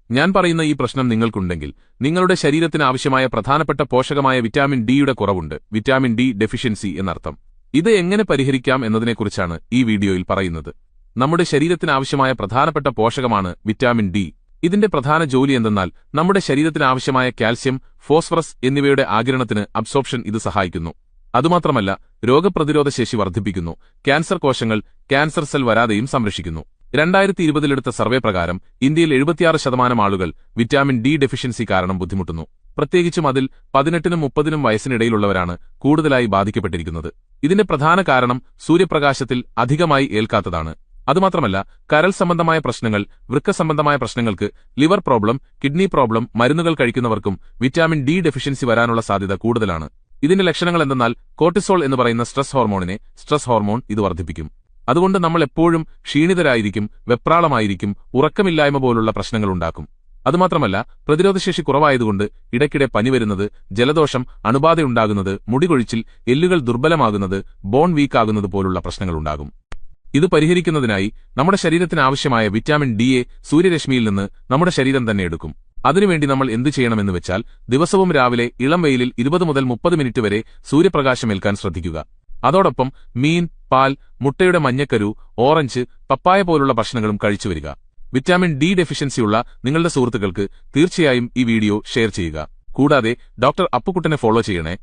ഞാൻ പറയുന്ന ഈ പ്രശ്നം നിങ്ങൾക്കുണ്ടെങ്കിൽ നിങ്ങളുടെ ശരീരത്തിന് ആവശ്യമായ പ്രധാനപ്പെട്ട പോഷകമായ വിറ്റാമിൻ ഡിയുടെ കുറവുണ്ട്, വിറ്റാമിൻ ഡി ഡെഫിഷ്യൻസി എന്നർത്ഥം. ഇത് എങ്ങനെ പരിഹരിക്കാം എന്നതിനെക്കുറിച്ചാണ് ഈ വീഡിയോയിൽ പറയുന്നത്. നമ്മുടെ ശരീരത്തിന് ആവശ്യമായ പ്രധാനപ്പെട്ട പോഷകമാണ് വിറ്റാമിൻ ഡി. ഇതിന്റെ പ്രധാന ജോലി എന്തെന്നാൽ നമ്മുടെ ശരീരത്തിന് ആവശ്യമായ കാൽസ്യം, ഫോസ്ഫറസ് എന്നിവയുടെ ആഗിരണത്തിന് അബ്സോർപ്ഷൻ ഇത് സഹായിക്കുന്നു. അതുമാത്രമല്ല, രോഗപ്രതിരോധ ശേഷി വർദ്ധിപ്പിക്കുന്നു, ക്യാൻസർ കോശങ്ങൾ ക്യാൻസർ സെൽ വരാതെയും സംരക്ഷിക്കുന്നു. 2020 എടുത്ത സർവേ പ്രകാരം ഇന്ത്യയിൽ 76% ആളുകൾ വിറ്റാമിൻ ഡി ഡെഫിഷ്യൻസി കാരണം ബുദ്ധിമുട്ടുന്നു. പ്രത്യേകിച്ചും അതിൽ 18നും 30നും വയസ്സിനിടയിലുള്ളവരാണ് കൂടുതലായി ബാധിക്കപ്പെട്ടിരിക്കുന്നത്. ഇതിന്റെ പ്രധാന കാരണം സൂര്യപ്രകാശത്തിൽ അധികമായി ഏൽക്കാത്തതാണ്. അതുമാത്രമല്ല, കരൾ സംബന്ധമായ പ്രശ്നങ്ങൾ, വൃക്ക സംബന്ധമായ പ്രശ്നങ്ങൾക്ക്, ലിവർ പ്രോബ്ലം, കിഡ്നി പ്രോബ്ലം മരുന്നുകൾ കഴിക്കുന്നവർക്കും വിറ്റാമിൻ ഡി ഡെഫിഷ്യൻസി വരാനുള്ള സാധ്യത കൂടുതലാണ്. ഇതിന്റെ ലക്ഷണങ്ങൾ എന്തെന്നാൽ കോർട്ടിസോൾ എന്ന് പറയുന്ന സ്ട്രെസ് ഹോർമോൺ ഇത് വർദ്ധിപ്പിക്കും. അതുകൊണ്ട് നമ്മൾ എപ്പോഴും ക്ഷീണിതരായിരിക്കും, വെപ്രാളമായിരിക്കും, ഉറക്കമില്ലായ്മ പോലുള്ള പ്രശ്നങ്ങളുണ്ടാക്കും. അതുമാത്രമല്ല, പ്രതിരോധശേഷി കുറവായതുകൊണ്ട് ഇടയ്ക്കിടെ പനി വരുന്നത്, ജലദോഷം, അണുബാധയുണ്ടാകുന്നത്, മുടികൊഴിച്ചിൽ, എല്ലുകൾ ദുർബലമാകുന്നത്, ബോൺ വീക്കാകുന്നത് പോലുള്ള പ്രശ്നങ്ങളുണ്ടാകും. ഇത് പരിഹരിക്കുന്നതിനായി നമ്മുടെ ശരീരത്തിന് ആവശ്യമായ വിറ്റാമിൻ ഡിയെ സൂര്യരശ്മിയിൽ നിന്ന് നമ്മുടെ ശരീരം തന്നെ എടുക്കും. അതിനുവേണ്ടി നമ്മൾ എന്തു ചെയ്യണമെന്ന് വെച്ചാൽ, ദിവസവും രാവിലെ ഇളം വെയിലിൽ 20 മുതൽ 30 മിനിറ്റ് വരെ സൂര്യപ്രകാശമേൽക്കാൻ ശ്രദ്ധിക്കുക. അതോടൊപ്പം മീൻ, പാൽ, മുട്ടയുടെ മഞ്ഞക്കരു, ഓറഞ്ച്, പപ്പായ പോലുള്ള ഭക്ഷണങ്ങളും കഴിച്ചുവരിക. വിറ്റാമിൻ ഡി ഡെഫിഷ്യൻസിയുള്ള നിങ്ങളുടെ സുഹൃത്തുക്കൾക്ക് തീർച്ചയായും ഈ വീഡിയോ ഷെയർ ചെയ്യുക. കൂടാതെ ഡോക്ടർ അപ്പുക്കുട്ടനെ ഫോളോ ചെയ്യണേ.